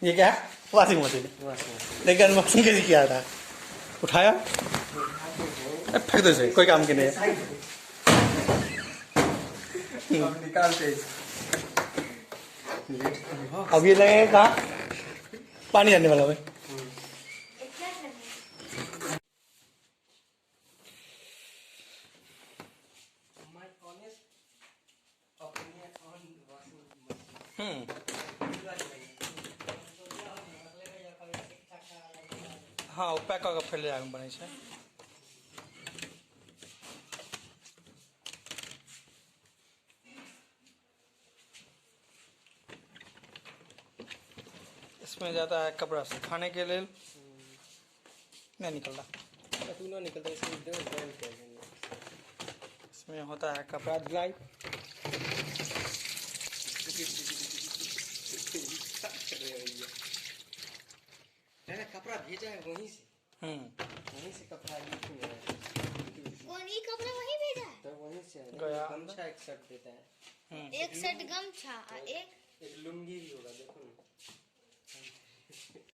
ये क्या है? Washing machine. लेकिन अनबॉक्सिंग कैसे किया था? उठाया फेंक दो इसे, कोई काम की नहीं है। निकालते अब ये लगेगा कहाँ? पानी आने वाला भाई। हाँ पैक करके फैल जाएगा बने से। इसमें जाता है कपड़ा सुखाने के लिए। नहीं निकलता, तू ना निकलता इसमें होता है कपड़ा धुलाई। कपड़ा भेजा है वहीं से। वहीं से कपड़ा कपड़ा वहीं भेजा है। तो वहीं से गया गमछा एक शर्ट देता है। एक सेट गमछा एक लुंगी भी होगा देखो ना।